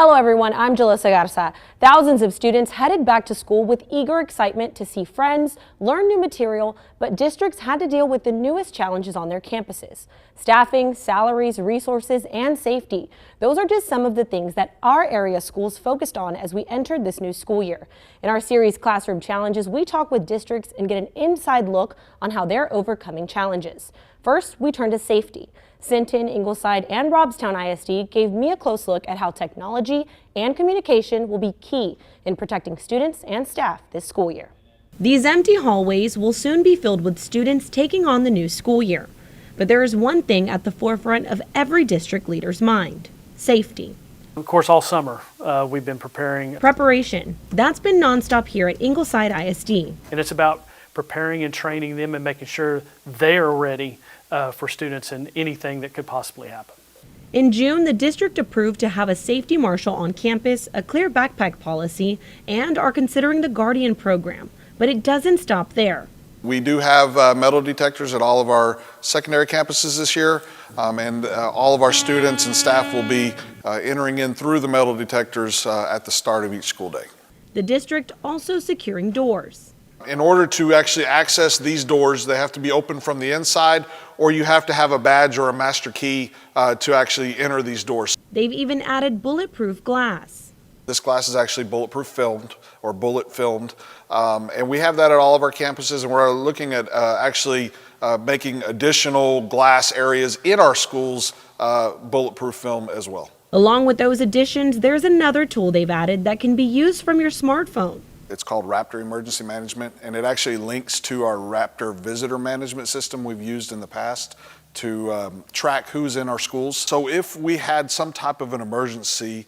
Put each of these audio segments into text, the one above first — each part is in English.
Hello everyone, I'm Jalissa Garza. Thousands of students headed back to school with eager excitement to see friends, learn new material, but districts had to deal with the newest challenges on their campuses. Staffing, salaries, resources, and safety. Those are just some of the things that our area schools focused on as we entered this new school year. In our series Classroom Challenges, we talk with districts and get an inside look on how they're overcoming challenges. First, we turn to safety. Sinton, Ingleside, and Robstown ISD gave me a close look at how technology and communication will be key in protecting students and staff this school year. These empty hallways will soon be filled with students taking on the new school year. But there is one thing at the forefront of every district leader's mind: safety. Of course, all summer we've been preparing. Preparation. That's been nonstop here at Ingleside ISD. And it's about preparing and training them and making sure they are ready for students in anything that could possibly happen. In June, the district approved to have a safety marshal on campus, a clear backpack policy, and are considering the Guardian program. But it doesn't stop there. We do have metal detectors at all of our secondary campuses this year, and all of our students and staff will be entering in through the metal detectors at the start of each school day. The district also securing doors. In order to actually access these doors, they have to be open from the inside, or you have to have a badge or a master key to actually enter these doors. They've even added bulletproof glass. This glass is actually bulletproof filmed or bullet filmed, and we have that at all of our campuses, and we're looking at actually making additional glass areas in our schools bulletproof film as well. Along with those additions, there's another tool they've added that can be used from your smartphone. It's called Raptor Emergency Management, and it actually links to our Raptor Visitor Management System we've used in the past to track who's in our schools. So if we had some type of an emergency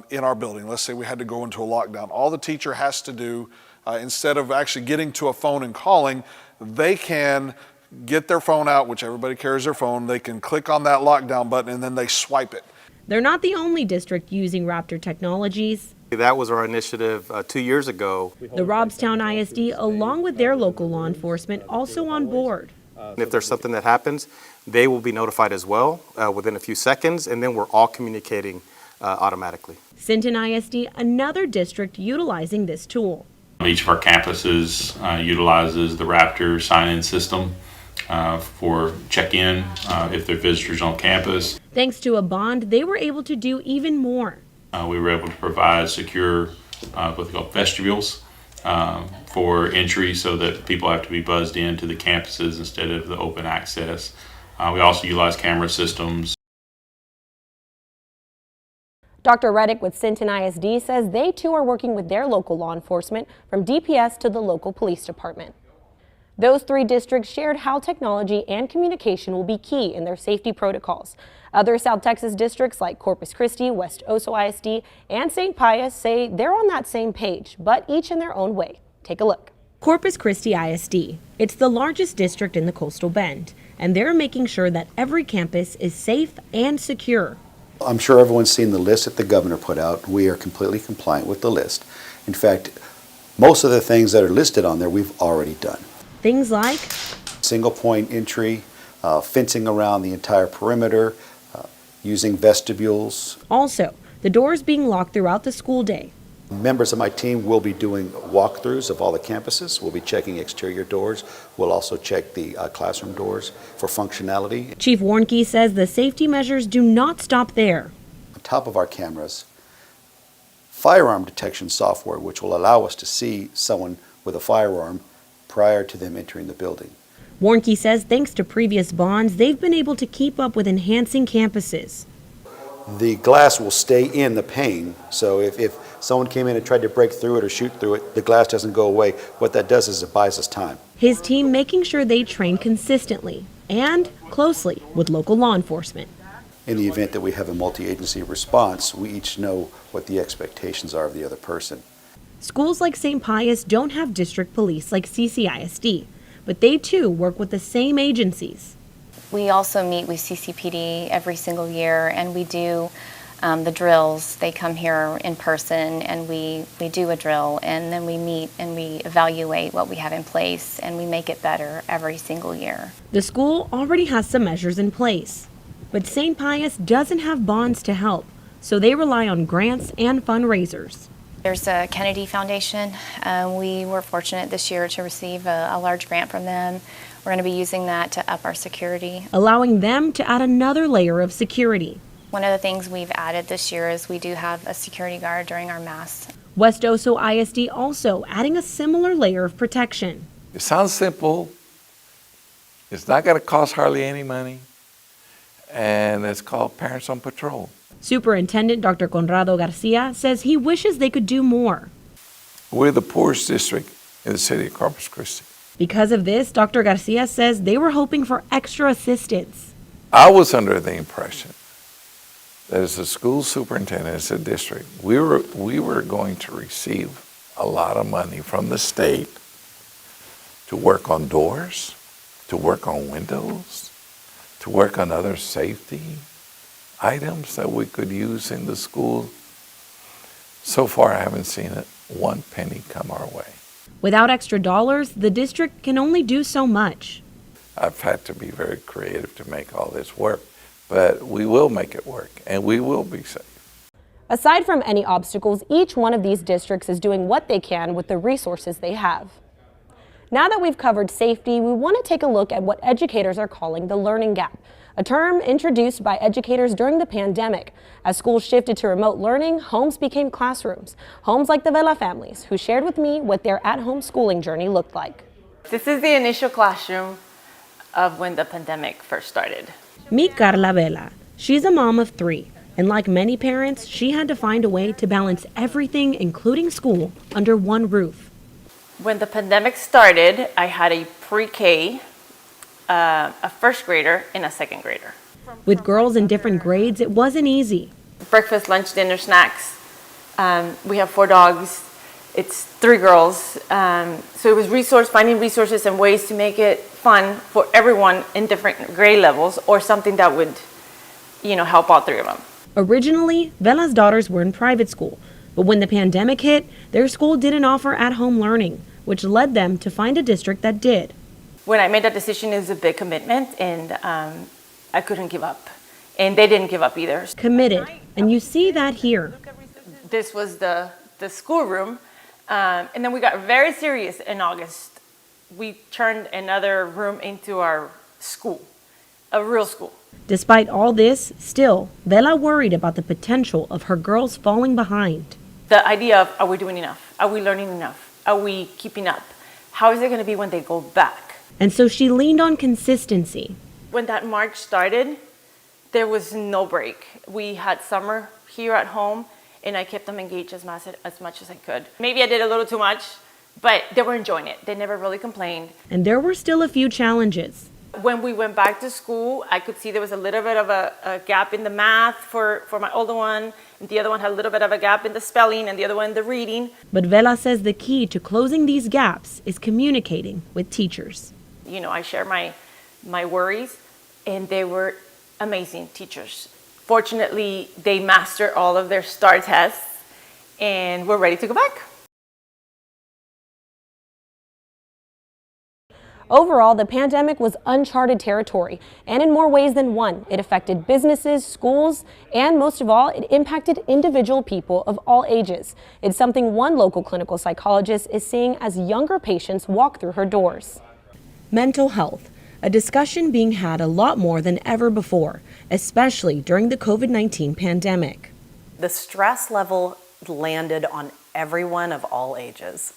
in our building, let's say we had to go into a lockdown, all the teacher has to do, instead of actually getting to a phone and calling, they can get their phone out, which everybody carries their phone, they can click on that lockdown button and then they swipe it. They're not the only district using Raptor technologies. That was our initiative 2 years ago. The Robstown ISD, along with their local law enforcement, also on board. And if there's something that happens, they will be notified as well within a few seconds, and then we're all communicating automatically. Sinton ISD, another district utilizing this tool. Each of our campuses utilizes the Raptor sign-in system for check-in if there are visitors on campus. Thanks to a bond, they were able to do even more. We were able to provide secure what they call vestibules for entry so that people have to be buzzed into the campuses instead of the open access. We also utilize camera systems. Dr. Reddick with Sinton ISD says they too are working with their local law enforcement, from DPS to the local police department. Those three districts shared how technology and communication will be key in their safety protocols. Other South Texas districts like Corpus Christi, West Oso ISD, and St. Pius say they're on that same page, but each in their own way. Take a look. Corpus Christi ISD. It's the largest district in the Coastal Bend, and they're making sure that every campus is safe and secure. I'm sure everyone's seen the list that the governor put out. We are completely compliant with the list. In fact, most of the things that are listed on there we've already done. Things like single point entry, fencing around the entire perimeter, using vestibules. Also, the doors being locked throughout the school day. Members of my team will be doing walkthroughs of all the campuses. We'll be checking exterior doors. We'll also check the classroom doors for functionality. Chief Warnke says the safety measures do not stop there. On top of our cameras, firearm detection software, which will allow us to see someone with a firearm prior to them entering the building. Warnke says thanks to previous bonds, they've been able to keep up with enhancing campuses. The glass will stay in the pane, so if someone came in and tried to break through it or shoot through it, the glass doesn't go away. What that does is it buys us time. His team making sure they train consistently and closely with local law enforcement. In the event that we have a multi-agency response, we each know what the expectations are of the other person. Schools like St. Pius don't have district police like CCISD, but they too work with the same agencies. We also meet with CCPD every single year, and we do the drills. They come here in person and we do a drill, and then we meet and we evaluate what we have in place, and we make it better every single year. The school already has some measures in place, but St. Pius doesn't have bonds to help. so they rely on grants and fundraisers. There's a Kennedy Foundation. We were fortunate this year to receive a large grant from them. We're going to be using that to up our security, allowing them to add another layer of security. One of the things we've added this year is we do have a security guard during our mass. West Oso ISD also adding a similar layer of protection. It sounds simple. It's not going to cost hardly any money. And it's called Parents on Patrol. Superintendent Dr. Conrado Garcia says he wishes they could do more. We're the poorest district in the city of Corpus Christi. Because of this, Dr. Garcia says they were hoping for extra assistance. I was under the impression that as a school superintendent, as a district, we were going to receive a lot of money from the state to work on doors, to work on windows, to work on other safety items that we could use in the school. So far, I haven't seen it, one penny come our way. Without extra dollars, the district can only do so much. I've had to be very creative to make all this work, but we will make it work, and we will be safe. Aside from any obstacles, each one of these districts is doing what they can with the resources they have. Now that we've covered safety, we want to take a look at what educators are calling the learning gap, a term introduced by educators during the pandemic. As schools shifted to remote learning, homes became classrooms. Homes like the Vela families, who shared with me what their at-home schooling journey looked like. This is the initial classroom of when the pandemic first started. Meet Carla Vela. She's a mom of 3, and like many parents, she had to find a way to balance everything, including school, under one roof. When the pandemic started, I had a pre-K, a first grader, and a second grader. With girls in different grades, it wasn't easy. Breakfast, lunch, dinner, snacks. We have 4 dogs. It's 3 girls. So it was finding resources and ways to make it fun for everyone in different grade levels, or something that would, help all 3 of them. Originally, Vela's daughters were in private school, but when the pandemic hit, their school didn't offer at-home learning, which led them to find a district that did. When I made that decision, it was a big commitment, and I couldn't give up. And they didn't give up either. Committed, and you see that here. This was the schoolroom, and then we got very serious in August. We turned another room into our school, a real school. Despite all this, still, Vela worried about the potential of her girls falling behind. The idea of, are we doing enough? Are we learning enough? Are we keeping up? How is it going to be when they go back? And so she leaned on consistency. When that March started, there was no break. We had summer here at home, and I kept them engaged as much as I could. Maybe I did a little too much, but they were enjoying it. They never really complained. And there were still a few challenges. When we went back to school, I could see there was a little bit of a gap in the math for my older one. And the other one had a little bit of a gap in the spelling, and the other one in the reading. But Vela says the key to closing these gaps is communicating with teachers. I share my worries, and they were amazing teachers. Fortunately, they mastered all of their STAR tests, and we're ready to go back. Overall, the pandemic was uncharted territory, and in more ways than one. It affected businesses, schools, and most of all, it impacted individual people of all ages. It's something one local clinical psychologist is seeing as younger patients walk through her doors. Mental health, a discussion being had a lot more than ever before, especially during the COVID-19 pandemic. The stress level landed on everyone of all ages.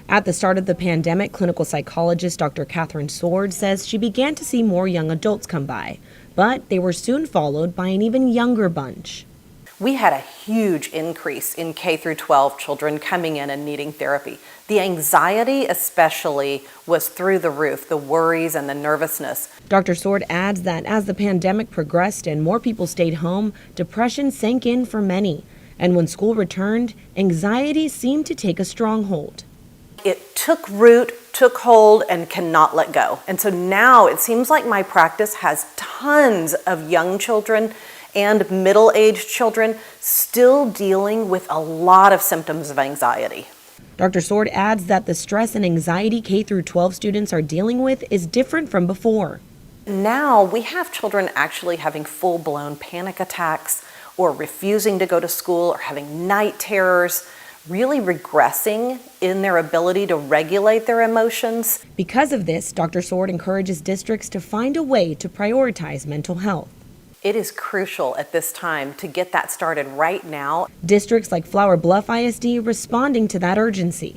At the start of the pandemic, clinical psychologist Dr. Catherine Sword says she began to see more young adults come by, but they were soon followed by an even younger bunch. We had a huge increase in K through 12 children coming in and needing therapy. The anxiety especially was through the roof, the worries and the nervousness. Dr. Sword adds that as the pandemic progressed and more people stayed home, depression sank in for many. And when school returned, anxiety seemed to take a stronghold. It took root, took hold, and cannot let go. And so now it seems like my practice has tons of young children and middle-aged children still dealing with a lot of symptoms of anxiety. Dr. Sword adds that the stress and anxiety K through 12 students are dealing with is different from before. Now we have children actually having full-blown panic attacks or refusing to go to school or having night terrors, really regressing in their ability to regulate their emotions. Because of this, Dr. Sword encourages districts to find a way to prioritize mental health. It is crucial at this time to get that started right now. Districts like Flower Bluff ISD responding to that urgency.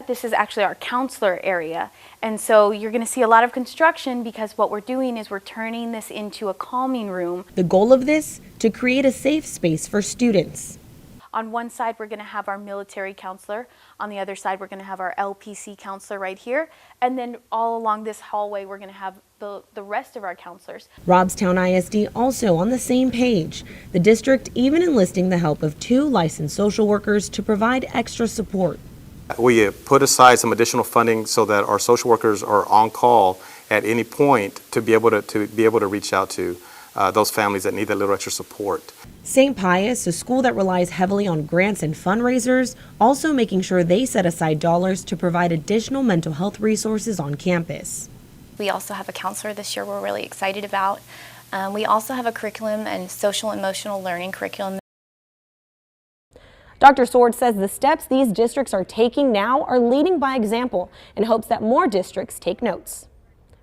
This is actually our counselor area, and so you're going to see a lot of construction because what we're doing is we're turning this into a calming room. The goal of this, to create a safe space for students. On one side we're going to have our military counselor, on the other side we're going to have our LPC counselor right here, and then all along this hallway we're going to have the rest of our counselors. Robstown ISD also on the same page, the district even enlisting the help of 2 licensed social workers to provide extra support. We put aside some additional funding so that our social workers are on call at any point to be able to reach out to those families that need that little extra support. St. Pius, a school that relies heavily on grants and fundraisers, also making sure they set aside dollars to provide additional mental health resources on campus. We also have a counselor this year we're really excited about. We also have a curriculum and social emotional learning curriculum. Dr. Sword says the steps these districts are taking now are leading by example in hopes that more districts take notes.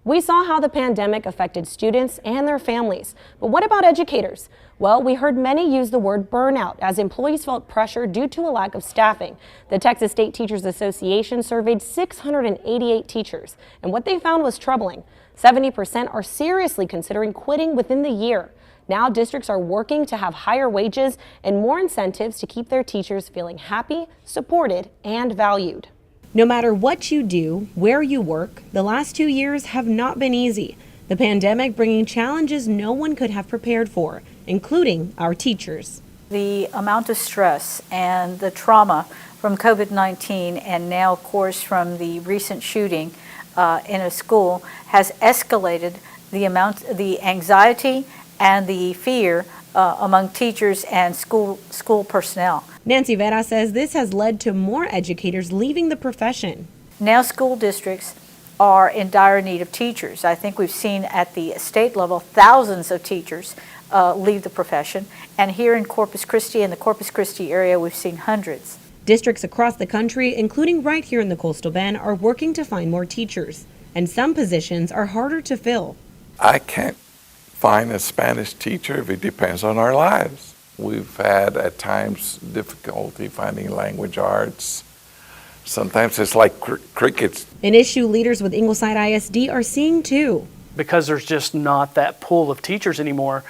We saw how the pandemic affected students and their families, but what about educators? Well, we heard many use the word burnout as employees felt pressure due to a lack of staffing. The Texas State Teachers Association surveyed 688 teachers, and what they found was troubling. 70% are seriously considering quitting within the year. Now districts are working to have higher wages and more incentives to keep their teachers feeling happy, supported, and valued. No matter what you do, where you work, the last 2 years have not been easy. The pandemic bringing challenges no one could have prepared for, including our teachers. The amount of stress and the trauma from COVID-19 and now, of course, from the recent shooting in a school has escalated the anxiety and the fear among teachers and school personnel. Nancy Vera says this has led to more educators leaving the profession. Now school districts are in dire need of teachers. I think we've seen at the state level thousands of teachers leave the profession, and here in Corpus Christi, in the Corpus Christi area, we've seen hundreds. Districts across the country, including right here in the Coastal Bend, are working to find more teachers, and some positions are harder to fill. I can't find a Spanish teacher if it depends on our lives. We've had at times difficulty finding language arts. Sometimes it's like crickets. An issue leaders with Ingleside ISD are seeing too. Because there's just not that pool of teachers anymore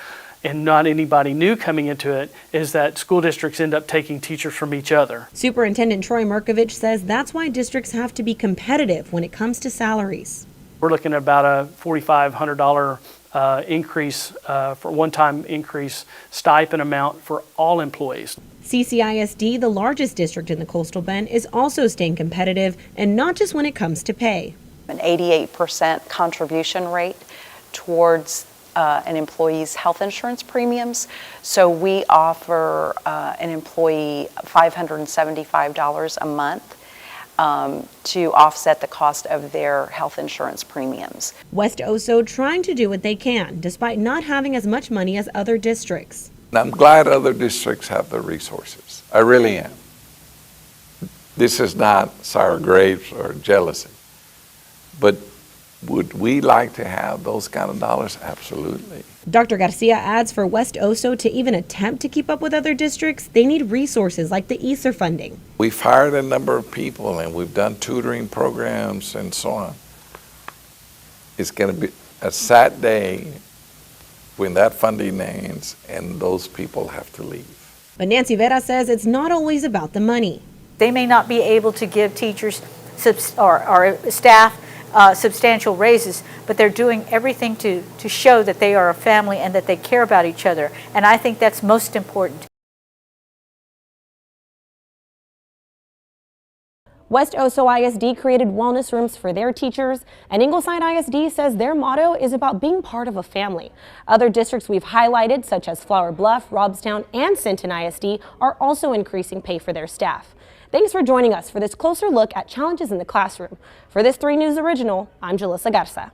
and not anybody new coming into it, is that school districts end up taking teachers from each other. Superintendent Troy Merkovich says that's why districts have to be competitive when it comes to salaries. We're looking at about a $4,500 increase for one-time increase stipend amount for all employees. CCISD, the largest district in the Coastal Bend, is also staying competitive, and not just when it comes to pay. An 88% contribution rate towards an employee's health insurance premiums. So we offer an employee $575 a month to offset the cost of their health insurance premiums. West Oso trying to do what they can, despite not having as much money as other districts. I'm glad other districts have the resources. I really am. This is not sour grapes or jealousy. But would we like to have those kind of dollars? Absolutely. Dr. Garcia adds for West Oso to even attempt to keep up with other districts, they need resources like the ESSER funding. We've hired a number of people and we've done tutoring programs and so on. It's going to be a sad day when that funding ends and those people have to leave. But Nancy Vera says it's not always about the money. They may not be able to give teachers or staff substantial raises, but they're doing everything to show that they are a family and that they care about each other. And I think that's most important. West Oso ISD created wellness rooms for their teachers, and Ingleside ISD says their motto is about being part of a family. Other districts we've highlighted, such as Flower Bluff, Robstown, and Sinton ISD, are also increasing pay for their staff. Thanks for joining us for this closer look at challenges in the classroom. For this 3 News Original, I'm Jalissa Garza.